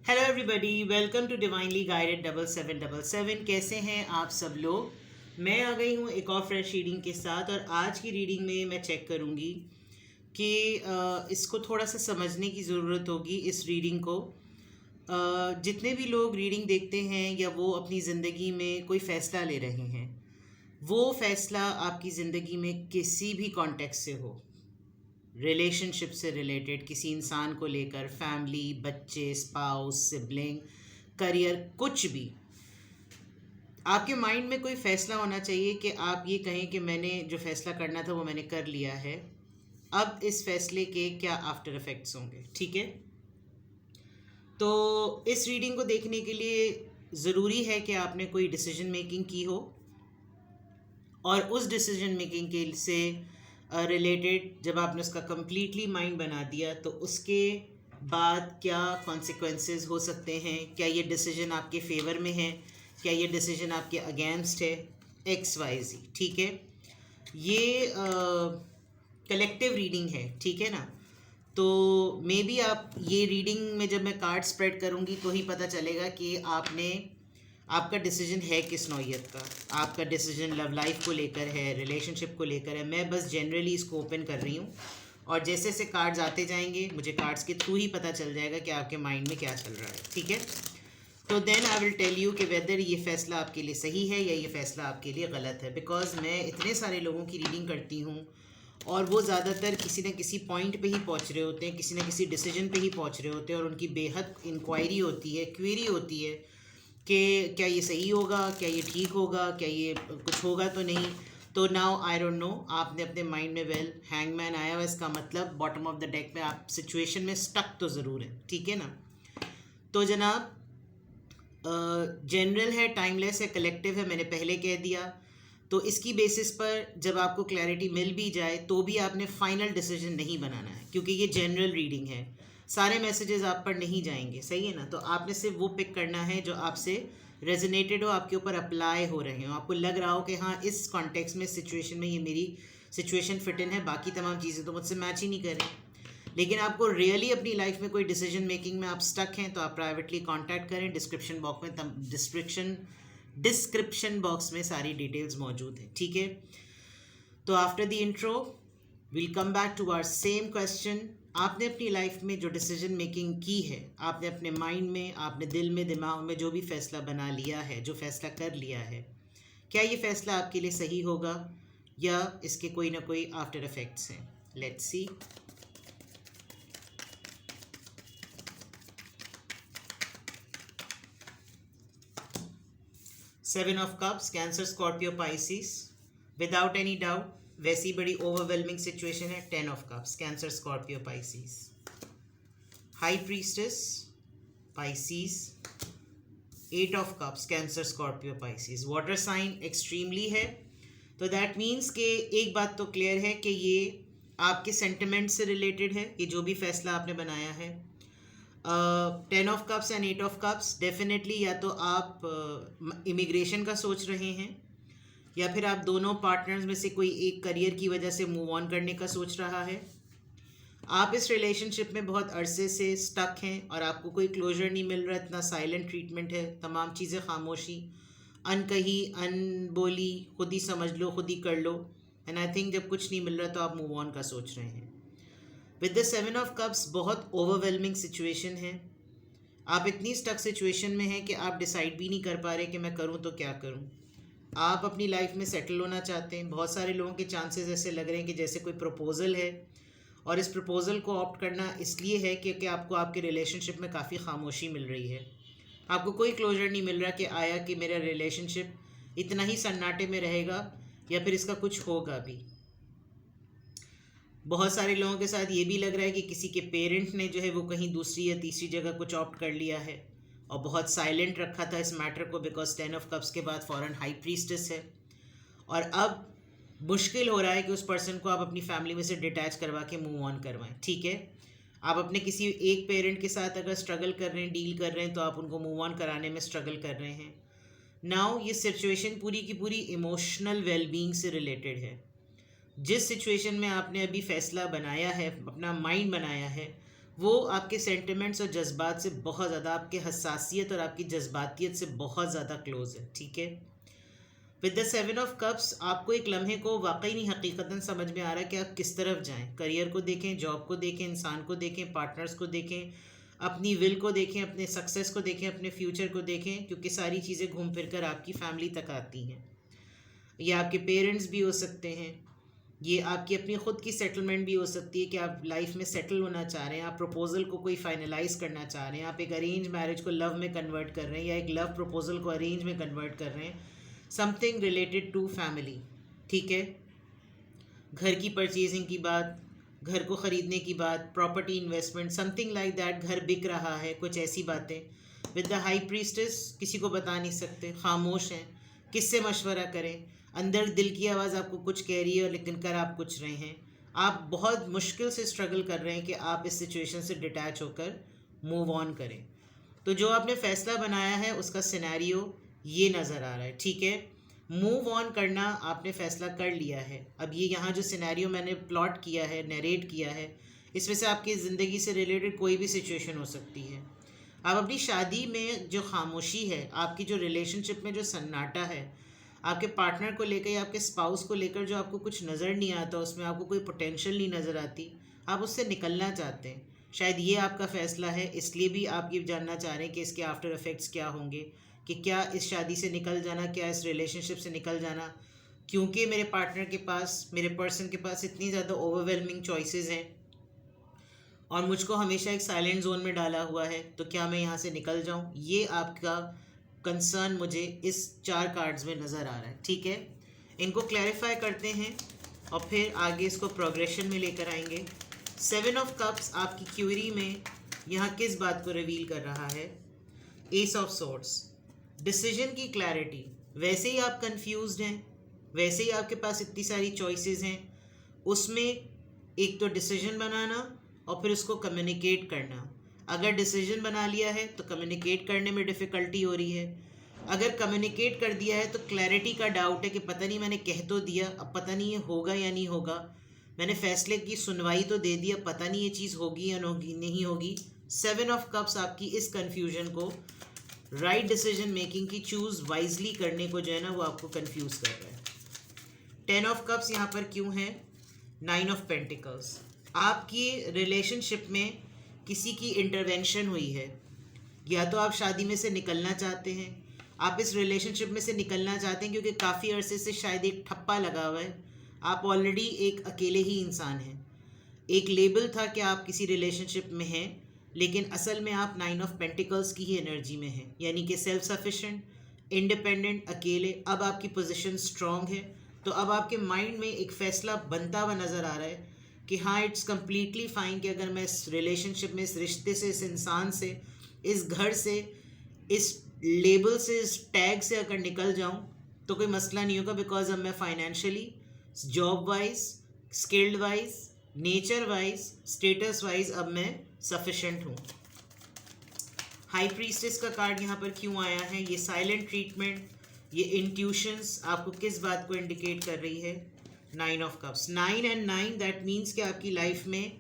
Hello everybody, welcome to divinely guided 7777। कैसे हैं आप सब लोग। मैं आ गई हूँ एक और फ्रेश रीडिंग के साथ, और आज की रीडिंग में मैं चेक करूँगी कि इसको थोड़ा सा समझने की ज़रूरत होगी। इस रीडिंग को जितने भी लोग रीडिंग देखते हैं या वो अपनी ज़िंदगी में कोई फ़ैसला ले रहे हैं, वो फ़ैसला आपकी ज़िंदगी में किसी भी कॉन्टेक्स्ट से हो, रिलेशनशिप से रिलेटेड, किसी इंसान को लेकर, फैमिली, बच्चे, स्पाउस, सिबलिंग, करियर, कुछ भी, आपके माइंड में कोई फैसला होना चाहिए कि आप ये कहें कि मैंने जो फैसला करना था वो मैंने कर लिया है। अब इस फैसले के क्या आफ्टर इफेक्ट्स होंगे, ठीक है। तो इस रीडिंग को देखने के लिए ज़रूरी है कि आपने कोई डिसीजन मेकिंग की हो, और उस डिसीजन मेकिंग के से रिलेटेड जब आपने उसका कम्प्लीटली माइंड बना दिया तो उसके बाद क्या कॉन्सिक्वेंसेस हो सकते हैं, क्या ये डिसीजन आपके फेवर में है, क्या ये डिसीजन आपके अगेंस्ट है, XYZ, ठीक है। ये कलेक्टिव रीडिंग है, ठीक है ना। तो मे बी आप ये रीडिंग में जब मैं कार्ड स्प्रेड करूँगी तो ही पता चलेगा कि आपका डिसीजन है किस नौइयत का। आपका डिसीजन लव लाइफ को लेकर है, रिलेशनशिप को लेकर है। मैं बस जनरली इसको ओपन कर रही हूँ, और जैसे जैसे कार्ड्स आते जाएंगे मुझे कार्ड्स के थ्रू ही पता चल जाएगा कि आपके माइंड में क्या चल रहा है, ठीक है। तो then I will tell you कि वेदर ये फ़ैसला आपके लिए सही है या ये फ़ैसला आपके लिए गलत है। बिकॉज मैं इतने सारे लोगों की रीडिंग करती हूँ, और वो ज़्यादातर किसी न किसी पॉइंट पे ही पहुँच रहे होते हैं, किसी न किसी डिसीजन पे ही पहुँच रहे होते हैं, और उनकी बेहद इंक्वायरी होती है, क्वेरी होती है कि क्या ये सही होगा, क्या ये ठीक होगा, क्या ये कुछ होगा तो नहीं। तो नाउ आई डोंट नो, आपने अपने माइंड में हैंगमैन आया हुआ, इसका मतलब बॉटम ऑफ द डेक में आप सिचुएशन में स्टक तो ज़रूर है, ठीक है ना। तो जनाब, जनरल है, टाइमलेस है, कलेक्टिव है, मैंने पहले कह दिया। तो इसकी बेसिस पर जब आपको क्लैरिटी मिल भी जाए तो भी आपने फाइनल डिसीजन नहीं बनाना है, क्योंकि ये जनरल रीडिंग है। सारे मैसेजेस आप पर नहीं जाएंगे, सही है ना। तो आपने सिर्फ वो पिक करना है जो आपसे रेजोनेटेड हो, आपके ऊपर अप्लाई हो रहे हो, आपको लग रहा हो कि हाँ इस कॉन्टेक्स्ट में, सिचुएशन में ये मेरी सिचुएशन फिट इन है, बाकी तमाम चीज़ें तो मुझसे मैच ही नहीं कर रही। लेकिन आपको रियली अपनी लाइफ में कोई डिसीजन मेकिंग में आप स्टक हैं तो आप प्राइवेटली कांटेक्ट करें। डिस्क्रिप्शन बॉक्स में सारी डिटेल्स मौजूद है, ठीक है। तो after the intro will come back to our same question. आपने अपनी लाइफ में जो डिसीजन मेकिंग की है, आपने अपने माइंड में, आपने दिल में, दिमाग में जो भी फैसला बना लिया है, जो फैसला कर लिया है, क्या ये फैसला आपके लिए सही होगा या इसके कोई ना कोई आफ्टर इफेक्ट्स हैं। Let's see. Seven of cups, Cancer, Scorpio, Pisces, without any doubt वैसी बड़ी ओवरवेलमिंग सिचुएशन है। 10 of cups, Cancer, Scorpio, Pisces. High priestess, Pisces. 8 of cups, Cancer, Scorpio, Pisces. Water sign extremely है, तो that means कि एक बात तो clear है कि ये आपके सेंटिमेंट से रिलेटेड है, ये जो भी फैसला आपने बनाया है। 10 of cups and 8 of cups, definitely या तो आप इमिग्रेशन का सोच रहे हैं, या फिर आप दोनों पार्टनर्स में से कोई एक करियर की वजह से मूव ऑन करने का सोच रहा है। आप इस रिलेशनशिप में बहुत अरसे से स्टक हैं और आपको कोई क्लोजर नहीं मिल रहा, इतना साइलेंट ट्रीटमेंट है, तमाम चीज़ें खामोशी, अनकही, अनबोली, खुद ही समझ लो, खुद ही कर लो। एंड आई थिंक जब कुछ नहीं मिल रहा तो आप मूव ऑन का सोच रहे हैं। विद द 7 ऑफ कप्स, बहुत ओवरवेलमिंग सिचुएशन है। आप इतनी स्टक सिचुएशन में हैं कि आप डिसाइड भी नहीं कर पा रहे कि मैं करूं तो क्या करूं। आप अपनी लाइफ में सेटल होना चाहते हैं। बहुत सारे लोगों के चांसेस ऐसे लग रहे हैं कि जैसे कोई प्रपोजल है, और इस प्रपोजल को ऑप्ट करना इसलिए है क्योंकि आपको आपके रिलेशनशिप में काफ़ी खामोशी मिल रही है। आपको कोई क्लोजर नहीं मिल रहा कि आया कि मेरा रिलेशनशिप इतना ही सन्नाटे में रहेगा या फिर इसका कुछ होगा भी। बहुत सारे लोगों के साथ ये भी लग रहा है कि किसी के पेरेंट ने जो है वो कहीं दूसरी या तीसरी जगह कुछ ऑप्ट कर लिया है, और बहुत साइलेंट रखा था इस मैटर को, बिकॉज 10 ऑफ कप्स के बाद फॉरन हाई प्रीस्टेस है। और अब मुश्किल हो रहा है कि उस पर्सन को आप अपनी फैमिली में से डिटैच करवा के मूव ऑन करवाएं, ठीक है। आप अपने किसी एक पेरेंट के साथ अगर स्ट्रगल कर रहे हैं, डील कर रहे हैं, तो आप उनको मूव ऑन कराने में स्ट्रगल कर रहे हैं। नाउ ये सिचुएशन पूरी की पूरी इमोशनल वेलबींग से रिलेटेड है। जिस सिचुएशन में आपने अभी फैसला बनाया है, अपना माइंड बनाया है, वो आपके सेंटिमेंट्स और जज्बात से बहुत ज़्यादा, आपके हसासियत और आपकी जज्बातियत से बहुत ज़्यादा क्लोज है, ठीक है। विद द 7 ऑफ कप्स आपको एक लम्हे को वाकई नहीं हकीकतन समझ में आ रहा है कि आप किस तरफ जाएं। करियर को देखें, जॉब को देखें, इंसान को देखें, पार्टनर्स को देखें, अपनी विल को देखें, अपने सक्सेस को देखें, अपने फ्यूचर को देखें, क्योंकि सारी चीज़ें घूम फिर कर आपकी फैमिली तक आती हैं। ये आपके पेरेंट्स भी हो सकते हैं, ये आपकी अपनी ख़ुद की सेटलमेंट भी हो सकती है कि आप लाइफ में सेटल होना चाह रहे हैं, आप प्रपोज़ल को कोई फाइनलाइज करना चाह रहे हैं, आप एक अरेंज मैरिज को लव में कन्वर्ट कर रहे हैं या एक लव प्रपोज़ल को अरेंज में कन्वर्ट कर रहे हैं, समथिंग रिलेटेड टू फैमिली, ठीक है। घर की परचेजिंग की बात, घर को ख़रीदने की बात, property investment, something like that, घर बिक रहा है, कुछ ऐसी बातें। विद द हाई प्रीस्टेस किसी को बता नहीं सकते, खामोश हैं, किससे मशवरा करें, अंदर दिल की आवाज़ आपको कुछ कह रही है लेकिन कर आप कुछ रहे हैं। आप बहुत मुश्किल से स्ट्रगल कर रहे हैं कि आप इस सिचुएशन से डिटैच होकर मूव ऑन करें। तो जो आपने फ़ैसला बनाया है उसका सिनेरियो ये नज़र आ रहा है, ठीक है। मूव ऑन करना आपने फ़ैसला कर लिया है। अब ये यहाँ जो सिनेरियो मैंने प्लॉट किया है, नरेट किया है, इसमें से आपकी ज़िंदगी से रिलेटेड कोई भी सिचुएशन हो सकती है। आप अपनी शादी में जो खामोशी है, आपकी जो रिलेशनशिप में जो सन्नाटा है, आपके पार्टनर को लेकर या आपके स्पाउस को लेकर जो आपको कुछ नज़र नहीं आता, उसमें आपको कोई पोटेंशियल नहीं नज़र आती, आप उससे निकलना चाहते हैं। शायद ये आपका फ़ैसला है, इसलिए भी आप ये जानना चाह रहे हैं कि इसके आफ्टर इफ़ेक्ट्स क्या होंगे, कि क्या इस शादी से निकल जाना, क्या इस रिलेशनशिप से निकल जाना, क्योंकि मेरे पार्टनर के पास, मेरे पर्सन के पास इतनी ज़्यादा ओवरवेलमिंग चॉइसेस हैं और मुझको हमेशा एक साइलेंट जोन में डाला हुआ है, तो क्या मैं यहाँ से निकल जाऊँ। ये आपका कंसर्न मुझे इस 4 कार्ड्स में नज़र आ रहा है, ठीक है। इनको क्लैरिफाई करते हैं और फिर आगे इसको प्रोग्रेशन में लेकर आएंगे। 7 ऑफ कप्स आपकी क्यूरी में यहाँ किस बात को रिवील कर रहा है? एस ऑफ सोर्ड्स, डिसीजन की क्लैरिटी। वैसे ही आप कंफ्यूज्ड हैं, वैसे ही आपके पास इतनी सारी चॉइसेस हैं, उसमें एक तो डिसीजन बनाना और फिर उसको कम्युनिकेट करना। अगर डिसीजन बना लिया है तो कम्युनिकेट करने में डिफ़िकल्टी हो रही है, अगर कम्युनिकेट कर दिया है तो क्लैरिटी का डाउट है कि पता नहीं मैंने कह तो दिया, अब पता नहीं ये होगा या नहीं होगा, मैंने फ़ैसले की सुनवाई तो दे दी, अब पता नहीं ये चीज़ होगी या नहीं होगी। 7 ऑफ कप्स आपकी इस कन्फ्यूजन को, राइट डिसीजन मेकिंग की, चूज़ वाइजली करने को जो है ना, वो आपको कन्फ्यूज़ कर रहा है। 10 ऑफ कप्स यहाँ पर क्यों है? 9 ऑफ पेंटिकल्स, आपकी रिलेशनशिप में किसी की इंटरवेंशन हुई है, या तो आप शादी में से निकलना चाहते हैं, आप इस रिलेशनशिप में से निकलना चाहते हैं क्योंकि काफ़ी अरसे से शायद एक ठप्पा लगा हुआ है, आप ऑलरेडी एक अकेले ही इंसान हैं। एक लेबल था कि आप किसी रिलेशनशिप में हैं, लेकिन असल में आप 9 ऑफ पेंटिकल्स की ही एनर्जी में हैं, यानी कि सेल्फ सफिशेंट, इंडिपेंडेंट, अकेले। अब आपकी पोजीशन स्ट्रॉन्ग है, तो अब आपके माइंड में एक फ़ैसला बनता हुआ नज़र आ रहा है कि हाँ, इट्स कम्प्लीटली फ़ाइन कि अगर मैं इस रिलेशनशिप में, इस रिश्ते से, इस इंसान से, इस घर से, इस लेबल से, इस टैग से अगर निकल जाऊँ तो कोई मसला नहीं होगा, बिकॉज अब मैं financially, job wise, skilled wise, nature wise, status wise अब मैं सफिशेंट हूँ। हाई प्रीस्टेस का कार्ड यहाँ पर क्यों आया है? ये साइलेंट ट्रीटमेंट, ये इंट्यूशंस आपको किस बात को इंडिकेट कर रही है? 9 of cups, 9 and 9, that means कि आपकी लाइफ में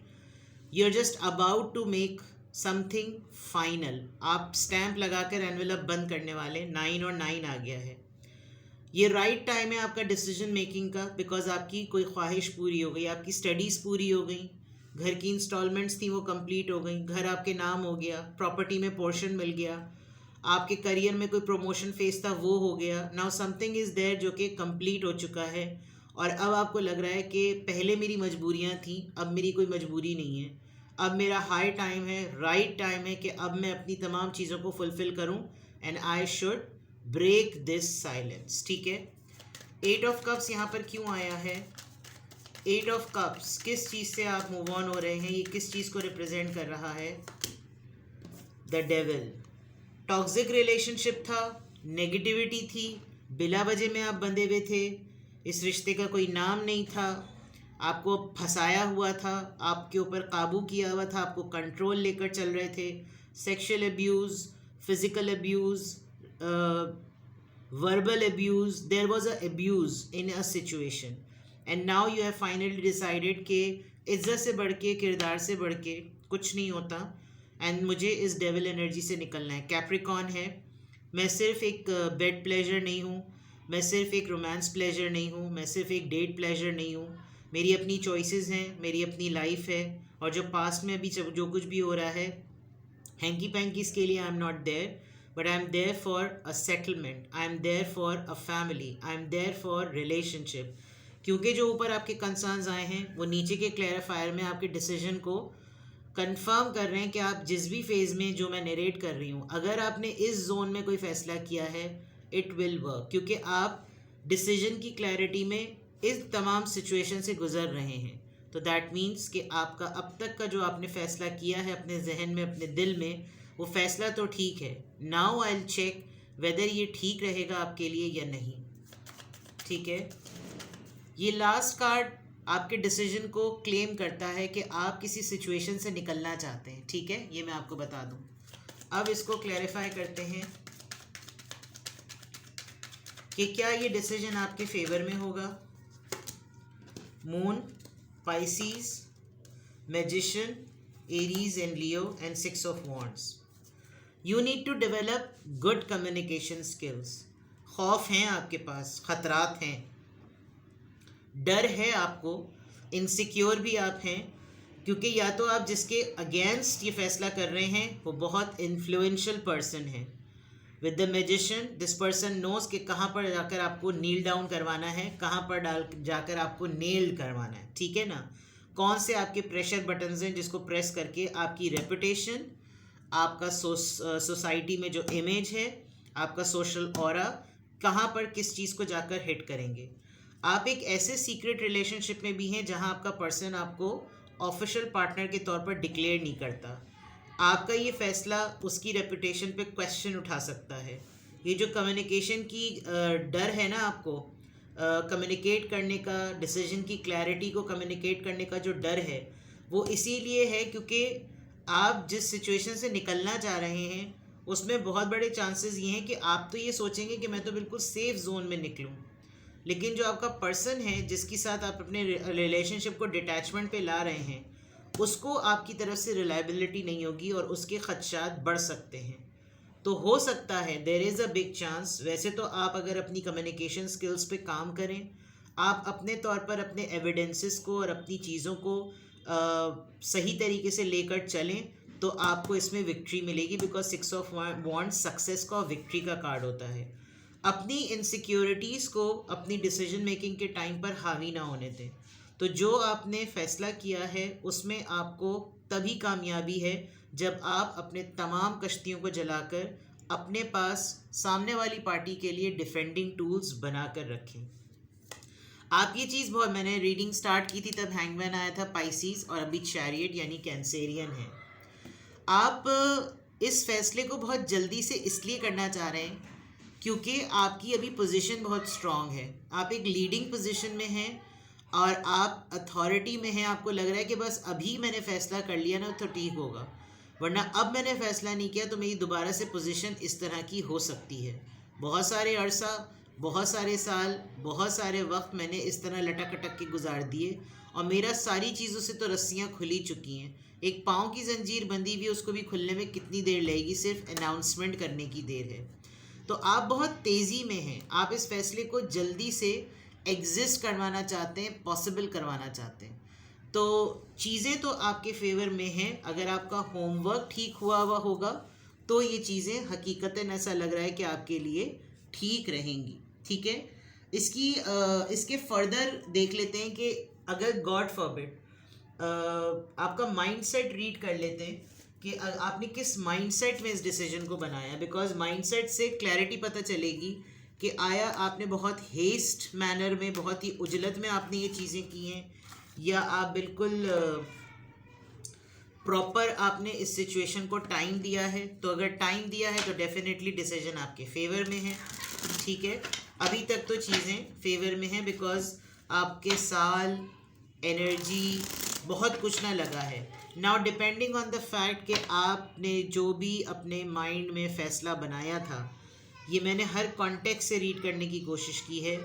you are just about to make something final, आप स्टैम्प लगाकर एनवेलप बंद करने वाले। 9 और 9 आ गया है, ये राइट टाइम है आपका डिसीजन मेकिंग का, बिकॉज आपकी कोई ख्वाहिश पूरी हो गई, आपकी स्टडीज़ पूरी हो गई, घर की इंस्टॉलमेंट्स थी वो कंप्लीट हो गई, घर आपके नाम हो गया, प्रॉपर्टी में पोर्शन मिल गया, आपके करियर में कोई प्रमोशन फेस था वो हो गया। नाउ समथिंग इज़ देयर जो कि कंप्लीट हो चुका है, और अब आपको लग रहा है कि पहले मेरी मजबूरियां थी, अब मेरी कोई मजबूरी नहीं है, अब मेरा हाई टाइम है, राइट टाइम है कि अब मैं अपनी तमाम चीज़ों को फुलफ़िल करूं, and I should break this silence, ठीक है। 8 ऑफ कप्स यहाँ पर क्यों आया है? 8 ऑफ कप्स, किस चीज़ से आप मूव ऑन हो रहे हैं, ये किस चीज़ को रिप्रेजेंट कर रहा है? द डेविल, टॉक्सिक रिलेशनशिप था, नेगेटिविटी थी, बिला वजह में आप बंधे हुए थे, इस रिश्ते का कोई नाम नहीं था, आपको फंसाया हुआ था, आपके ऊपर काबू किया हुआ था, आपको कंट्रोल लेकर चल रहे थे, sexual abuse, physical abuse, verbal abuse, there was a abuse in a situation, and now you have finally decided कि इज्जत से बढ़ के, किरदार से बढ़ के, कुछ नहीं होता, एंड मुझे इस डेविल एनर्जी से निकलना है। कैप्रिकॉन है, मैं सिर्फ एक बेड प्लेजर नहीं हूँ, मैं सिर्फ एक रोमांस प्लेजर नहीं हूँ, मैं सिर्फ एक डेट प्लेजर नहीं हूँ। मेरी अपनी चॉइसेस हैं, मेरी अपनी लाइफ है, और जो पास्ट में अभी जो कुछ भी हो रहा है, हैंकी पैंकीज के लिए I am not there, but I am there for a settlement, I am there for a family, I am there for relationship. क्योंकि जो ऊपर आपके कंसर्न्स आए हैं वो नीचे के क्लैरिफायर में आपके डिसीजन को कंफर्म कर रहे हैं कि आप जिस भी फेज़ में जो मैं नरेट कर रही हूँ, अगर आपने इस जोन में कोई फ़ैसला किया है, इट विल वर्क, क्योंकि आप डिसीजन की क्लैरिटी में इस तमाम सिचुएशन से गुजर रहे हैं। तो दैट मीन्स कि आपका अब तक का जो आपने फ़ैसला किया है अपने जहन में, अपने दिल में, वो फ़ैसला तो ठीक है। Now I will check whether ये ठीक रहेगा आपके लिए या नहीं। ठीक है, ये लास्ट कार्ड आपके डिसीजन को क्लेम करता है कि आप किसी सिचुएशन से निकलना चाहते हैं। ठीक है, ये मैं आपको बता दूं। अब इसको क्लैरिफाई करते हैं कि क्या ये डिसीजन आपके फेवर में होगा। Moon, Pisces, magician, Aries and Leo and 6 of wands. You need to develop good communication skills. खौफ हैं आपके पास, खतरात हैं, डर है आपको, इनसिक्योर भी आप हैं, क्योंकि या तो आप जिसके अगेंस्ट ये फैसला कर रहे हैं वो बहुत इन्फ्लुएंशियल पर्सन है। With the magician, this person knows कि कहाँ पर जाकर आपको नील डाउन करवाना है, कहाँ पर जाकर आपको नेल करवाना है। ठीक है ना, कौन से आपके प्रेशर बटन्स हैं जिसको प्रेस करके आपकी रेपुटेशन, आपका सोसाइटी में जो इमेज है, आपका सोशल ऑरा, कहाँ पर किस चीज़ को जाकर हिट करेंगे। आप एक ऐसे सीक्रेट रिलेशनशिप में भी हैं जहां आपका पर्सन आपको ऑफिशियल पार्टनर के तौर पर डिक्लेयर नहीं करता। आपका ये फैसला उसकी रेपुटेशन पे क्वेश्चन उठा सकता है। ये जो कम्युनिकेशन की डर है ना आपको, कम्युनिकेट करने का, डिसीजन की क्लैरिटी को कम्युनिकेट करने का जो डर है, वो इसीलिए है क्योंकि आप जिस सिचुएशन से निकलना चाह रहे हैं उसमें बहुत बड़े चांसेस ये हैं कि आप तो ये सोचेंगे कि मैं तो बिल्कुल सेफ जोन में निकलूँ, लेकिन जो आपका पर्सन है जिसके साथ आप अपने रिलेशनशिप को डिटैचमेंट पे ला रहे हैं, उसको आपकी तरफ से रिलायबिलिटी नहीं होगी और उसके खदशात बढ़ सकते हैं। तो हो सकता है, there is a big chance, वैसे तो आप अगर अपनी कम्युनिकेशन स्किल्स पे काम करें, आप अपने तौर पर अपने एविडेंसेस को और अपनी चीज़ों को सही तरीके से लेकर चलें तो आपको इसमें विक्ट्री मिलेगी, बिकॉज 6 ऑफ वॉन्ड्स सक्सेस का और विक्ट्री का कार्ड होता है। अपनी इनसिक्योरिटीज़ को अपनी डिसीजन मेकिंग के टाइम पर हावी ना होने दें। तो जो आपने फ़ैसला किया है उसमें आपको तभी कामयाबी है जब आप अपने तमाम कश्तियों को जलाकर अपने पास सामने वाली पार्टी के लिए डिफेंडिंग टूल्स बना कर रखें। आप ये चीज़ बहुत, मैंने रीडिंग स्टार्ट की थी तब हैंगमैन आया था पाइसीज, और अभी चैरियट यानी कैंसेरियन है। आप इस फैसले को बहुत जल्दी से इसलिए करना चाह रहे हैं क्योंकि आपकी अभी पोजीशन बहुत स्ट्रांग है, आप एक लीडिंग पोजीशन में हैं और आप अथॉरिटी में हैं। आपको लग रहा है कि बस अभी मैंने फ़ैसला कर लिया ना तो ठीक होगा, वरना अब मैंने फ़ैसला नहीं किया तो मेरी दोबारा से पोजीशन इस तरह की हो सकती है। बहुत सारे अरसा, बहुत सारे साल, बहुत सारे वक्त मैंने इस तरह लटक अटक के गुजार दिए और मेरा सारी चीज़ों से तो रस्सियाँ खुली चुकी हैं। एक पाँव की जंजीर बंदी भी, उसको भी खुलने में कितनी देर लगेगी, सिर्फ अनाउंसमेंट करने की देर है। तो आप बहुत तेज़ी में हैं, आप इस फैसले को जल्दी से एग्जिस्ट करवाना चाहते हैं, पॉसिबल करवाना चाहते हैं। तो चीज़ें तो आपके फेवर में हैं। अगर आपका होमवर्क ठीक हुआ होगा तो ये चीज़ें हकीकतन ऐसा लग रहा है कि आपके लिए ठीक रहेंगी। ठीक है, इसके फर्दर देख लेते हैं कि अगर गॉड फॉरबिड आपका माइंडसेट रीड कर लेते हैं कि आपने किस माइंडसेट में इस डिसीजन को बनाया, बिकॉज माइंडसेट से क्लैरिटी पता चलेगी कि आया आपने बहुत हेस्ट मैनर में, बहुत ही उजलत में आपने ये चीज़ें की हैं, या आप बिल्कुल प्रॉपर आपने इस सिचुएशन को टाइम दिया है। तो अगर टाइम दिया है तो डेफिनेटली डिसीजन आपके फेवर में है। ठीक है, अभी तक तो चीज़ें फेवर में हैं बिकॉज आपके साल, एनर्जी, बहुत कुछ ना लगा है। Now depending on the fact कि आपने जो भी अपने माइंड में फ़ैसला बनाया था, ये मैंने हर कॉन्टेक्स्ट से रीड करने की कोशिश की है।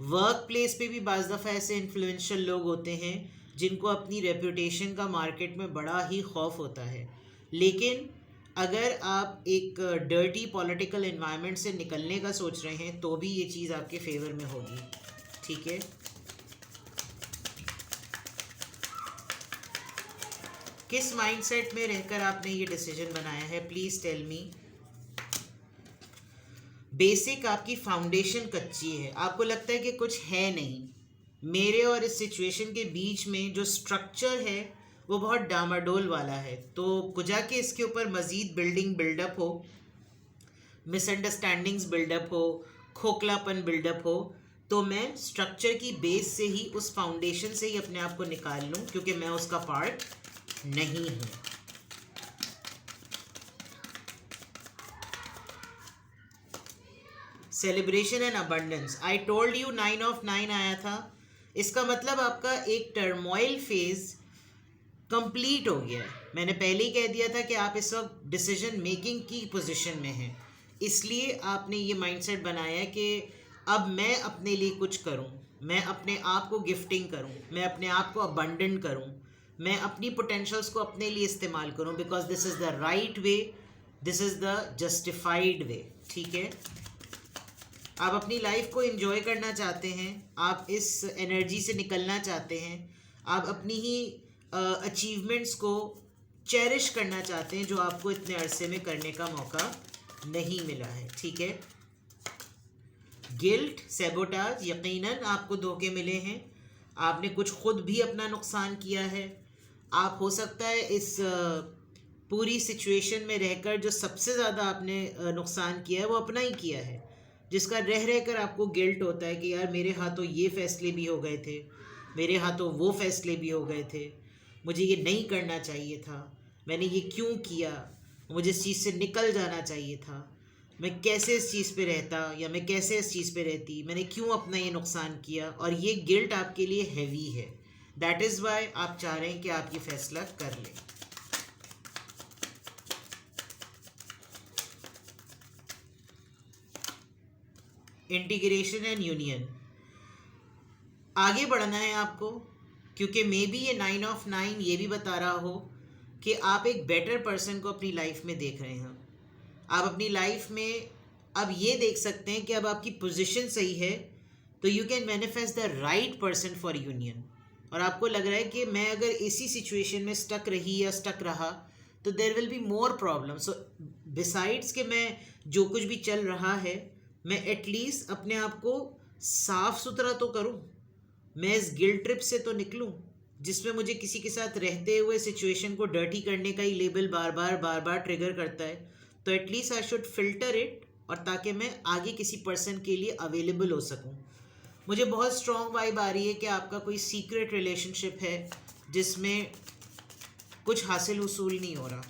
वर्क प्लेस पे भी बाज़ दफ़ा ऐसे इन्फ्लुएंशियल लोग होते हैं जिनको अपनी रेपुटेशन का मार्केट में बड़ा ही खौफ होता है। लेकिन अगर आप एक डर्टी पॉलिटिकल एनवायरनमेंट से निकलने का सोच रहे हैं तो भी ये चीज़ आपके फेवर में होगी, ठीक है। किस माइंडसेट में रहकर आपने ये डिसीजन बनाया है, प्लीज़ टेल मी। बेसिक आपकी फाउंडेशन कच्ची है, आपको लगता है कि कुछ है नहीं। मेरे और इस सिचुएशन के बीच में जो स्ट्रक्चर है वो बहुत डामाडोल वाला है, तो कुजा के इसके ऊपर मज़ीद बिल्डअप हो, मिसअंडरस्टैंडिंग्स बिल्डअप हो, खोखलापन बिल्डअप हो, तो मैं स्ट्रक्चर की बेस से ही, उस फाउंडेशन से ही अपने आप को निकाल लूँ, क्योंकि मैं उसका पार्ट नहीं हूँ। Celebration and abundance, I told you 9 of 9 आया था। इसका मतलब आपका एक टर्मोइल फेज कंप्लीट हो गया है। मैंने पहले ही कह दिया था कि आप इस वक्त डिसीजन मेकिंग की पोजीशन में हैं, इसलिए आपने ये माइंडसेट बनाया कि अब मैं अपने लिए कुछ करूं, मैं अपने आप को गिफ्टिंग करूं, मैं अपने आप को अबंडेंट करूं, मैं अपनी पोटेंशियल्स को अपने लिए इस्तेमाल करूं, because this is the right way, this is the justified way, ठीक है। आप अपनी लाइफ को एंजॉय करना चाहते हैं, आप इस एनर्जी से निकलना चाहते हैं, आप अपनी ही अचीवमेंट्स को चेरिश करना चाहते हैं जो आपको इतने अरसे में करने का मौका नहीं मिला है, ठीक है। गिल्ट, सैबोटाज, यकीनन आपको धोखे मिले हैं, आपने कुछ खुद भी अपना नुकसान किया है। आप हो सकता है इस पूरी सिचुएशन में रहकर जो सबसे ज़्यादा आपने नुकसान किया है वो अपना ही किया है, जिसका रह कर आपको गिल्ट होता है कि यार मेरे हाथों ये फैसले भी हो गए थे, मेरे हाथों वो फैसले भी हो गए थे, मुझे ये नहीं करना चाहिए था, मैंने ये क्यों किया, मुझे इस चीज़ से निकल जाना चाहिए था, मैं कैसे इस चीज़ पे रहता या मैं कैसे इस चीज़ पे रहती, मैंने क्यों अपना ये नुकसान किया। और ये गिल्ट आपके लिए हैवी है, दैट इज़ वाई आप चाह रहे हैं कि आप ये फैसला कर लें। इंटीग्रेशन एंड यूनियन, आगे बढ़ना है आपको, क्योंकि मे बी ये 9 ऑफ 9 ये भी बता रहा हो कि आप एक बेटर पर्सन को अपनी लाइफ में देख रहे हैं। आप अपनी लाइफ में अब ये देख सकते हैं कि अब आपकी पोजीशन सही है, तो you can manifest the right person for union. और आपको लग रहा है कि मैं अगर इसी सिचुएशन में स्टक रही या स्टक रहा तो there will be more problem. So besides कि मैं जो कुछ भी चल रहा है, मैं एटलीस्ट अपने आप को साफ सुथरा तो करूं, मैं इस गिल्ट ट्रिप से तो निकलूं जिसमें मुझे किसी के साथ रहते हुए सिचुएशन को डर्टी करने का ही लेबल बार बार ट्रिगर करता है। तो at least I should filter it, और ताकि मैं आगे किसी पर्सन के लिए अवेलेबल हो सकूं। मुझे बहुत स्ट्रॉन्ग वाइब आ रही है कि आपका कोई सीक्रेट रिलेशनशिप है जिसमें कुछ हासिल वसूल नहीं हो रहा।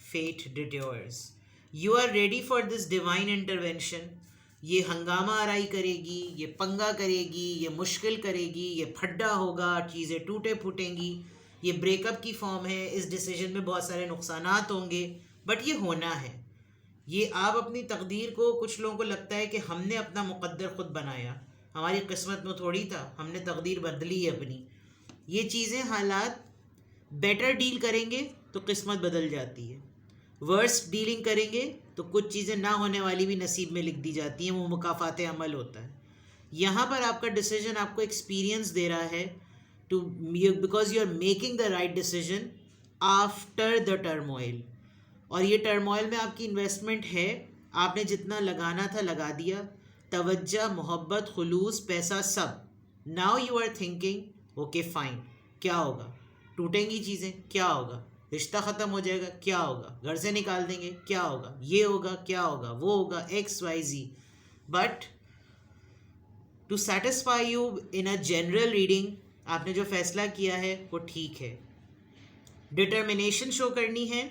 Fate detours, you are ready for this divine intervention. ये हंगामा आराई करेगी, ये पंगा करेगी, ये मुश्किल करेगी, ये फड्डा होगा, चीज़ें टूटे फूटेंगी, ये ब्रेकअप की फॉर्म है, इस डिसीजन में बहुत सारे नुकसानात होंगे, बट ये होना है। ये आप अपनी तकदीर को, कुछ लोगों को लगता है कि हमने अपना मुकद्दर खुद बनाया, हमारी किस्मत में थोड़ी था, हमने तकदीर बदली है अपनी। ये चीज़ें, हालात बेटर डील करेंगे तो किस्मत बदल जाती है, वर्स्ट डीलिंग करेंगे तो कुछ चीज़ें ना होने वाली भी नसीब में लिख दी जाती हैं, वो मुकाफ़ात अमल होता है। यहाँ पर आपका डिसीजन आपको एक्सपीरियंस दे रहा है too, because you are making the right decision after the turmoil. और ये टर्मोइल में आपकी इन्वेस्टमेंट है, आपने जितना लगाना था लगा दिया, तवज्जो, मोहब्बत, खुलूस, पैसा, सब। Now you are thinking okay fine, क्या होगा, टूटेंगी चीज़ें, क्या होगा, रिश्ता ख़त्म हो जाएगा, क्या होगा, घर से निकाल देंगे, क्या होगा, ये होगा, क्या होगा, वो होगा, XYZ। But to satisfy you in a general reading, आपने जो फैसला किया है वो ठीक है। डिटर्मिनेशन शो करनी है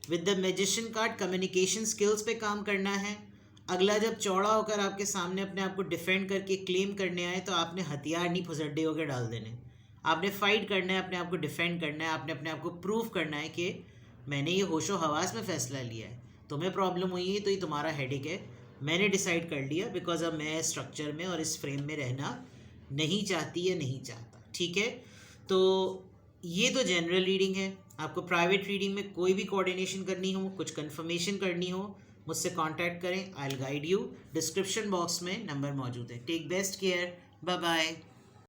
with the magician card, communication skills पे काम करना है। अगला जब चौड़ा होकर आपके सामने अपने आप को डिफेंड करके क्लेम करने आए तो आपने हथियार नहीं फुसड्डे होकर डाल देने, आपने फ़ाइट करना है, अपने आप को डिफेंड करना है, आपने अपने आप को प्रूव करना है कि मैंने ये होशो हवास में फ़ैसला लिया है, तुम्हें प्रॉब्लम हुई है तो ये तुम्हारा हेडेक है, मैंने डिसाइड कर लिया, बिकॉज अब मैं स्ट्रक्चर में और इस फ्रेम में रहना नहीं चाहती या नहीं चाहता। ठीक है, तो ये तो जनरल रीडिंग है। आपको प्राइवेट रीडिंग में कोई भी कोऑर्डिनेशन करनी हो, कुछ कंफर्मेशन करनी हो, मुझसे कांटेक्ट करें। I will guide you. Description box में नंबर मौजूद है। Take best care. Bye bye.